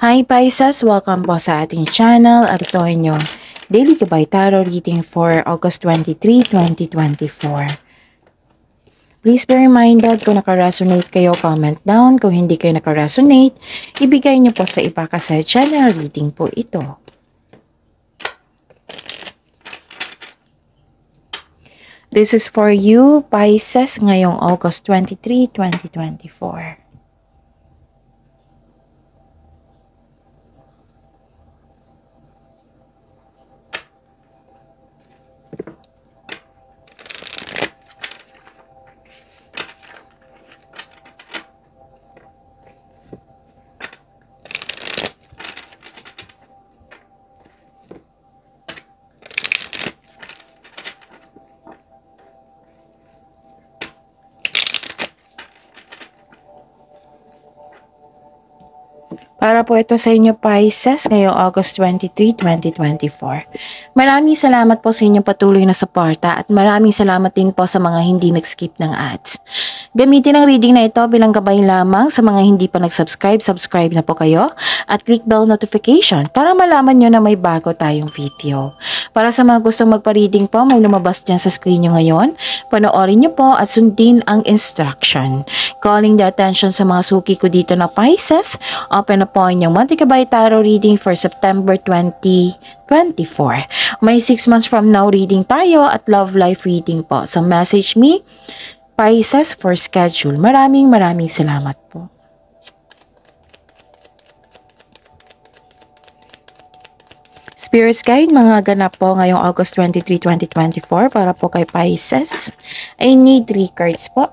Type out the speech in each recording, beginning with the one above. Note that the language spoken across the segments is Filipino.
Hi Pisces! Welcome po sa ating channel at ito ay inyong Daily Gabay Tarot reading for August 23, 2024. Please be reminded kung naka-resonate kayo, comment down. Kung hindi kayo naka-resonate, ibigay niyo po sa iba kasi general reading po ito. This is for you, Pisces, ngayong August 23, 2024. Para po ito sa inyo Pisces ngayong August 23, 2024. Maraming salamat po sa inyong patuloy na suporta at maraming salamat din po sa mga hindi nag-skip ng ads. Gamitin ang reading na ito bilang gabay lamang sa mga hindi pa nag-subscribe, subscribe na po kayo at click bell notification para malaman nyo na may bago tayong video. Para sa mga gustong magpa-reading po, may lumabas dyan sa screen nyo ngayon. Panoorin nyo po at sundin ang instruction. Calling the attention sa mga suki ko dito na Pisces, open na po inyong Monthly Gabay Tarot reading for September 2024. May 6 months from now reading tayo at love life reading po. So message me, Pisces, for schedule. Maraming salamat po. Spirits Guide, mga ganap po ngayong August 23, 2024 para po kay Pisces. I need 3 cards po.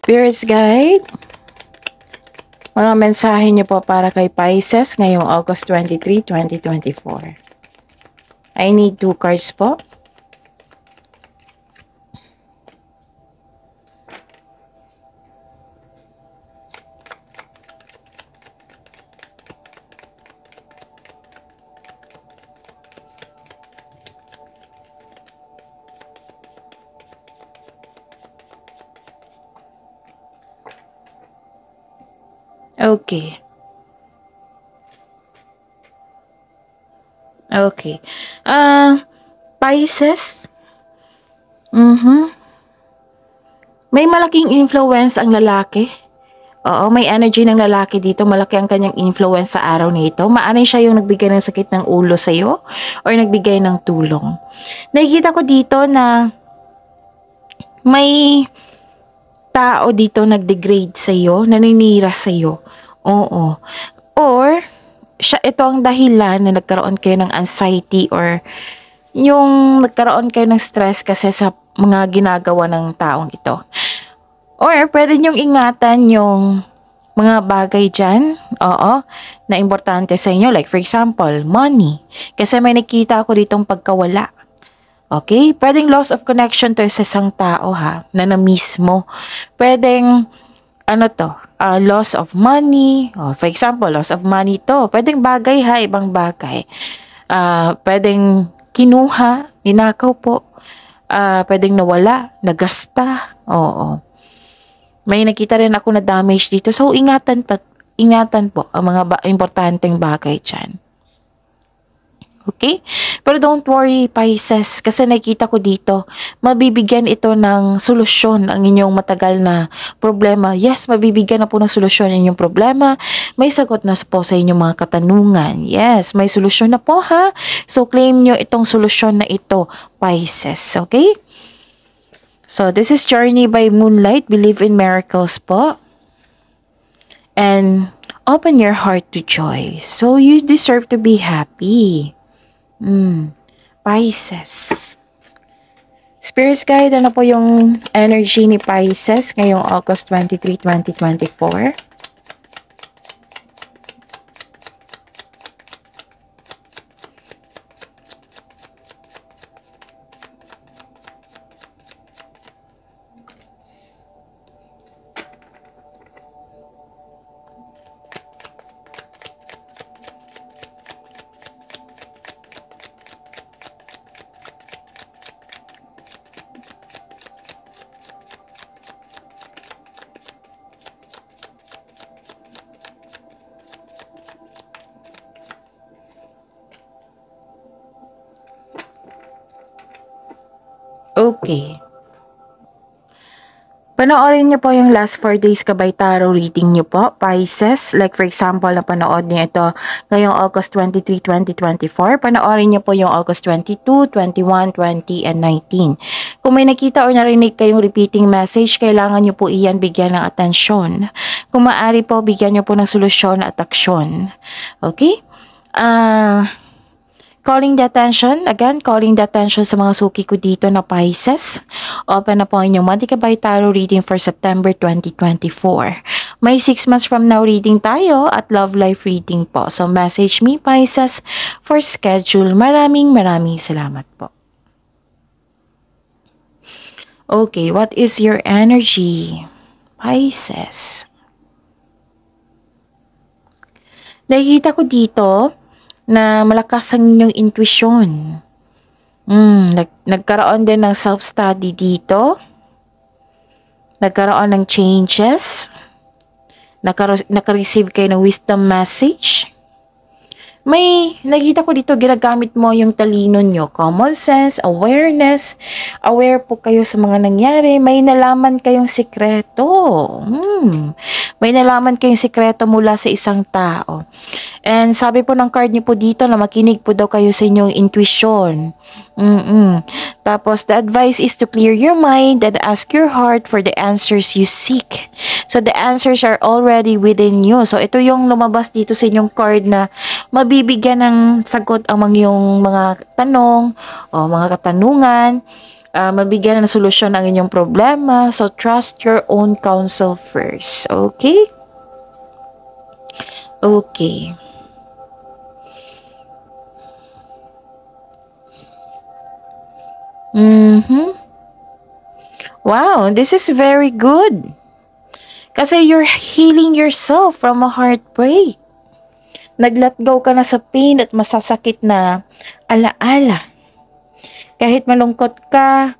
Spirits Guide, mga mensahe niyo po para kay Pisces ngayong August 23, 2024. I need 2 cards po. Okay. Okay. Pisces. May malaking influence ang lalaki. Oo, may energy ng lalaki dito. Malaki ang kanyang influence sa araw na ito. Maaaring siya yung nagbigay ng sakit ng ulo sa'yo or nagbigay ng tulong. Nakikita ko dito na may tao dito nag-degrade sa'yo, naninira sa'yo. Oo. Or, ito ang dahilan na nagkaroon kayo ng anxiety or yung nagkaroon kayo ng stress kasi sa mga ginagawa ng taong ito. Or, pwede nyong ingatan yung mga bagay dyan, na importante sa inyo. Like, for example, money. Kasi may nakita ako ditong pagkawala. Okay? Pwedeng loss of connection to sa isang tao na na-miss mo. Pwedeng, loss of money. For example, loss of money to. Pwedeng bagay ibang bagay. Pwedeng kinuha, ninakaw po. Pwedeng nawala, nagasta. Oo. May nakita rin ako na damage dito. So, ingatan po ang mga importanteng bagay dyan. Okay? Pero don't worry, Pisces, kasi nakita ko dito, mabibigyan ito ng solusyon ang inyong matagal na problema. Yes, mabibigyan na po ng solusyon ang inyong problema. May sagot na po sa inyong mga katanungan. Yes, may solusyon na po So, claim nyo itong solusyon na ito, Pisces. Okay? So, this is Journey by Moonlight. Believe in miracles po. And Open your heart to joy. So you deserve to be happy. Pisces. Spirits guide, ano po yung energy ni Pisces ngayong August 23, 2024? Okay. Panoorin niyo po yung last 4 days kabay tarot reading niyo po, Pisces. Like for example, napanood niyo ito ngayong August 23, 2024. Panoorin niyo po yung August 22, 21, 20, and 19. Kung may nakita o narinig kayong repeating message, kailangan niyo po iyan bigyan ng atensyon. Kung maaari po, bigyan niyo po ng solusyon at aksyon. Okay? Calling the attention, again, calling the attention sa mga suki ko dito na Pisces. Open na po ang inyong Monthly Kabay Tarot reading for September 2024. May 6 months from now reading tayo at love life reading po. So message me Pisces for schedule. Maraming salamat po. Okay, what is your energy, Pisces? Nakikita ko dito na malakas ang inyong intuition. Nagkaroon din ng self-study dito. Nagkaroon ng changes. Naka-receive kayo ng wisdom message. May nakita ko dito ginagamit mo yung talino nyo, common sense, awareness, aware po kayo sa mga nangyari, may nalaman kayong sikreto. May nalaman kayong sikreto mula sa isang tao. And sabi po ng card niyo po dito na makinig po daw kayo sa inyong intuition. Tapos, the advice is to clear your mind and ask your heart for the answers you seek. So, the answers are already within you. So, ito yung lumabas dito sa inyong card na mabibigyan ng sagot ang mga tanong o mga katanungan. Mabigyan ng solusyon ang inyong problema. So, trust your own counsel first. Okay? Okay. Wow, this is very good. Kasi you're healing yourself from a heartbreak. Nag-let go ka na sa pain at masasakit na alaala. Kahit malungkot ka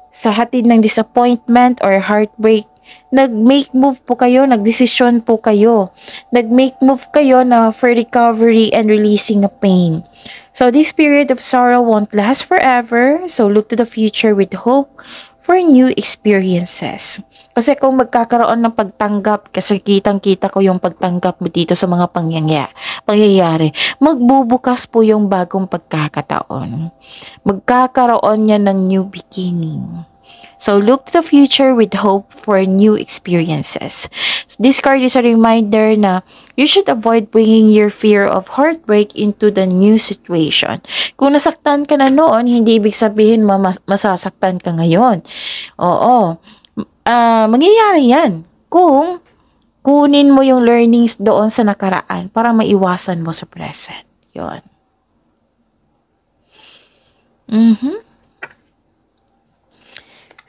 sa hatid ng disappointment or heartbreak, nag-make move po kayo, nag-desisyon po kayo. Nag-make move kayo na for recovery and releasing a pain. So this period of sorrow won't last forever. So look to the future with hope for new experiences. Kasi kung magkakaroon ng pagtanggap, kasi kitang-kita ko yung pagtanggap mo dito sa mga pangyayari, magbubukas po yung bagong pagkakataon. Magkakaroon niya ng new beginning. So look to the future with hope for new experiences. This card is a reminder na you should avoid bringing your fear of heartbreak into the new situation. Kung nasaktan ka na noon, hindi ibig sabihin masasaktan ka ngayon. Oo. Mangyayari yan kung kunin mo yung learnings doon sa nakaraan para maiwasan mo sa present. Yun.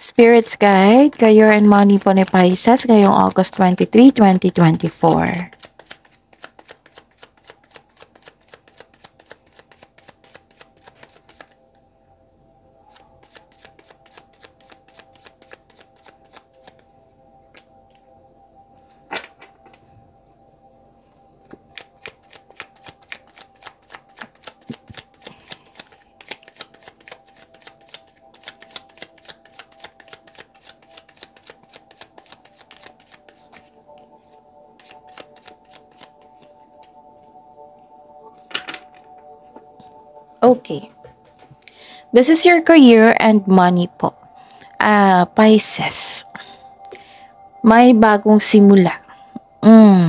Spirits Guide, Career and Money po ni Pisces ngayong August 23, 2024. Okay. This is your career and money po. Pisces. May bagong simula.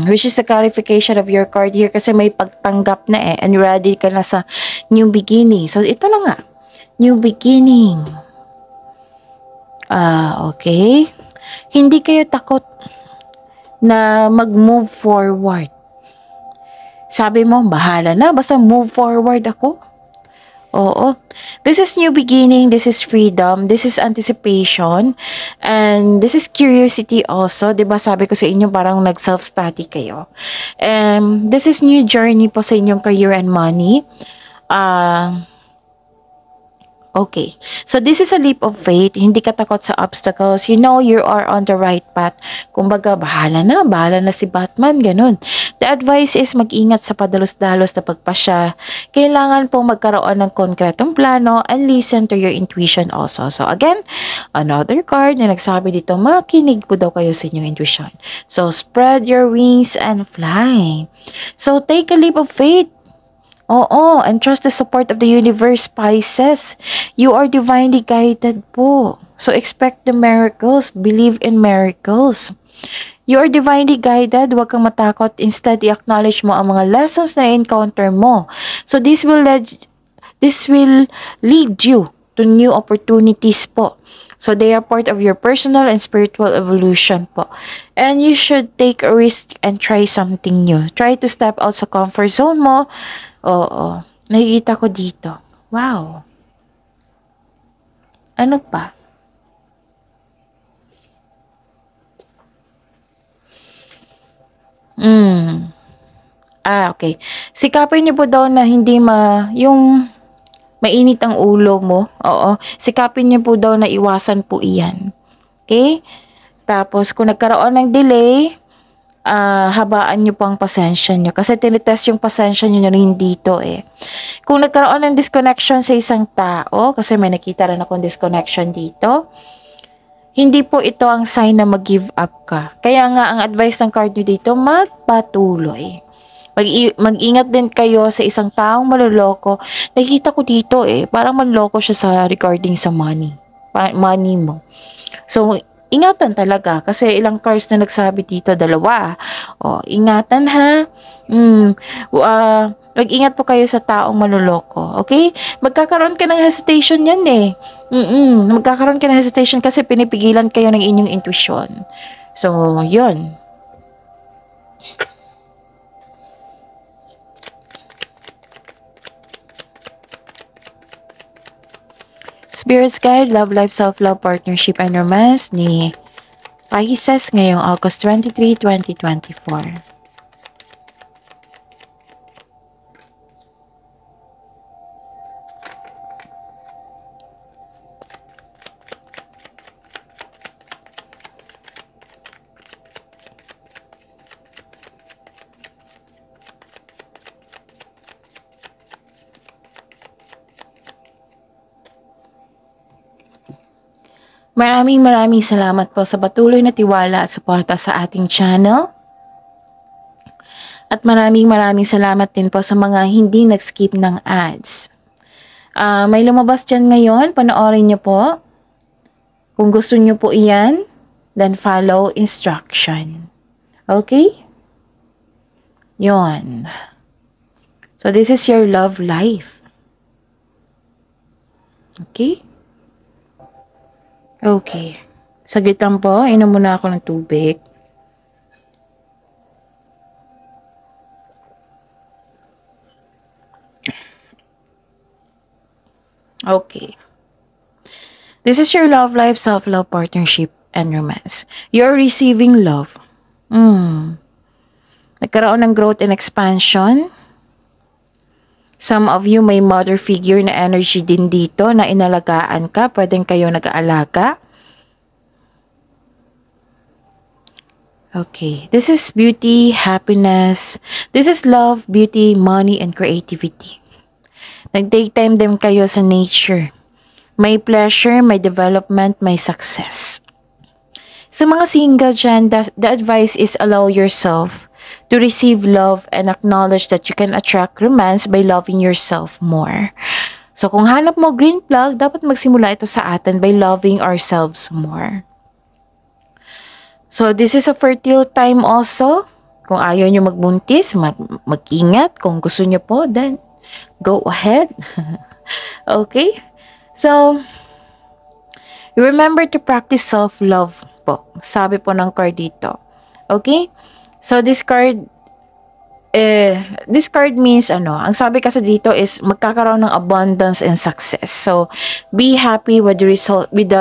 Which is the clarification of your card here kasi may pagtanggap na and ready ka na sa new beginning. So, ito na nga. New beginning. Okay. Hindi kayo takot na mag-move forward. Sabi mo, bahala na. Basta move forward ako. Oo. This is new beginning. This is freedom. This is anticipation. And this is curiosity also. Diba sabi ko sa inyo parang nag-self-study kayo. And this is new journey po sa inyong career and money. Okay. So this is a leap of faith. Hindi ka takot sa obstacles. You know you are on the right path. Kumbaga, bahala na si Batman, ganun. The advice is mag-ingat sa padalos-dalos na pagpasya. Kailangan pong magkaroon ng konkretong plano and listen to your intuition also. So again, another card na nagsabi dito, makinig po daw kayo sa inyong intuition. So spread your wings and fly. So take a leap of faith. Oo, and trust the support of the universe, Pisces. You are divinely guided po. So expect the miracles. Believe in miracles. You are divinely guided. Huwag kang matakot. Instead, i-acknowledge mo ang mga lessons na encounter mo. So this will lead you to new opportunities po. So they are part of your personal and spiritual evolution po. And you should take a risk and try something new. Try to step out sa comfort zone mo. Oo. Nakikita ko dito. Wow. Ano pa? Okay. Sikapin niyo po daw na hindi yung mainit ang ulo mo. Oo. Sikapin niyo po daw na iwasan po iyan. Okay? Tapos, kung nagkaroon ng delay, habaan nyo po ang pasensya nyo. Kasi tinitest yung pasensya nyo rin dito Kung nagkaroon ng disconnection sa isang tao, kasi may nakita rin akong disconnection dito, hindi po ito ang sign na mag-give up ka. Kaya nga, ang advice ng card nyo dito, magpatuloy. Mag-ingat din kayo sa isang taong maluloko. Nakita ko dito parang maluloko siya sa regarding sa money. Money mo. So, ingatan talaga kasi ilang cards na nagsabi dito, dalawa. Ingatan ha. Mag-ingat po kayo sa taong manloloko. Okay? Magkakaroon ka ng hesitation yan Magkakaroon ka ng hesitation kasi pinipigilan kayo ng inyong intuition. So, yun. Spirit's Guide, Love Life, Self-Love, Partnership, and Romance ni Pisces ngayong August 23, 2024. Maraming salamat po sa patuloy na tiwala at suporta sa ating channel. At maraming salamat din po sa mga hindi nag-skip ng ads. May lumabas dyan ngayon, panoorin nyo po. Kung gusto nyo po iyan, then follow instruction. Okay? Yon. So this is your love life. Okay? Okay. Saglit lang po. Inom muna ako ng tubig. Okay. This is your love life, self-love, partnership, and romance. You're receiving love. Nagkaroon ng growth and expansion. Some of you may mother figure na energy din dito na inalagaan ka. Pwedeng kayo nag-aalaga. Okay. This is beauty, happiness. This is love, beauty, money, and creativity. Nag-take time din kayo sa nature. May pleasure, may development, may success. Sa mga single dyan, the advice is allow yourself to receive love and acknowledge that you can attract romance by loving yourself more. So kung hanap mo green plug, dapat magsimula ito sa atin by loving ourselves more. So this is a fertile time also. Kung ayaw nyo magbuntis, mag-ingat. Kung gusto nyo po, then go ahead. Okay? So, remember to practice self-love po. Sabi po ng card dito. Okay? So, this card means ang sabi kasi dito is magkakaroon ng abundance and success. So, be happy with the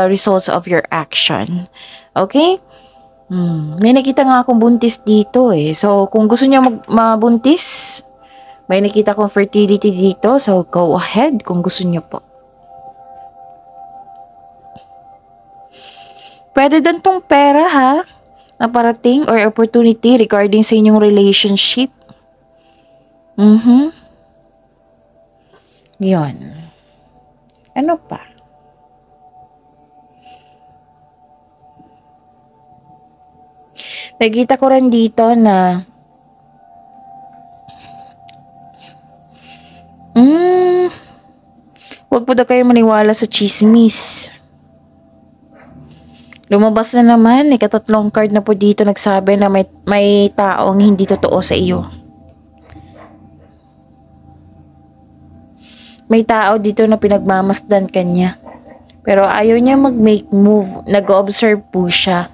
results of your action. Okay? May nakita nga akong buntis dito eh. So, kung gusto niyo mabuntis, may nakita akong fertility dito. So, go ahead kung gusto niyo po. Pwede din tong pera ha, na parating or opportunity regarding sa inyong relationship. Yun. Ano pa? Nakita ko rin dito na wag po daw kayo maniwala sa chismis. Lumabas na naman, ikatatlong card na po dito nagsabi na may taong hindi totoo sa iyo. May tao dito na pinagmamasdan kanya. Pero ayaw niya mag-make move. Nag-observe po siya.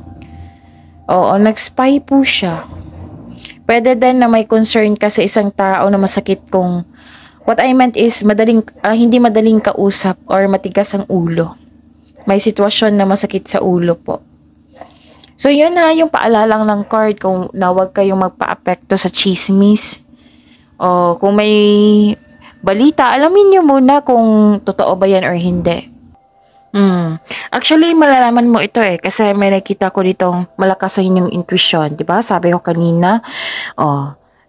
Oo, nag-spy po siya. Pwede din na may concern ka sa isang tao na masakit kung what I meant is hindi madaling kausap or matigas ang ulo. May sitwasyon na masakit sa ulo po. So yun na yung paalalang ng card kung na huwag kayong magpa-apekto sa chismis. O kung may balita, alamin nyo muna kung totoo ba yan or hindi. Actually, malalaman mo ito eh. Kasi may nakita ko ditong malakas sa inyong intuition. Diba? Sabi ko kanina.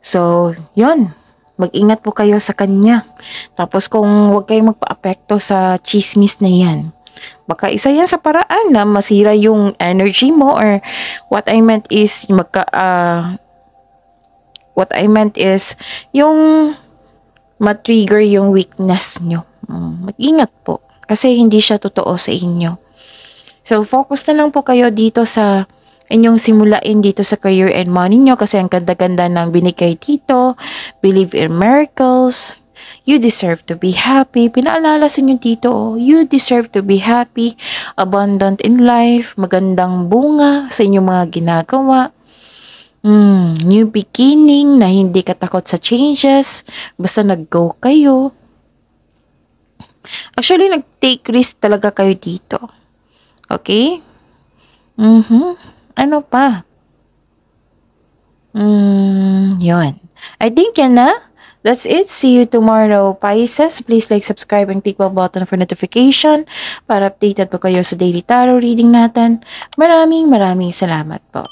So, yun. Mag-ingat po kayo sa kanya. Tapos kung huwag kayong magpa-apekto sa chismis na yan. Baka isa yan sa paraan na masira yung energy mo or what I meant is yung ma-trigger yung weakness nyo. Mag-ingat po. Kasi hindi siya totoo sa inyo. So, focus na lang po kayo dito sa inyong simulain dito sa career and money nyo kasi ang ganda-ganda ng binigay dito. Believe in miracles. You deserve to be happy. Pinaalala sa inyo dito, you deserve to be happy, abundant in life, magandang bunga sa inyong mga ginagawa. New beginning na hindi katakot sa changes. Basta nag-go kayo. Actually, nag-take risk talaga kayo dito. Okay? Ano pa? Yun. I think yan na. That's it. See you tomorrow, Pisces. Please like, subscribe, and click the button for notification para updated po kayo sa daily tarot reading natin. Maraming salamat po.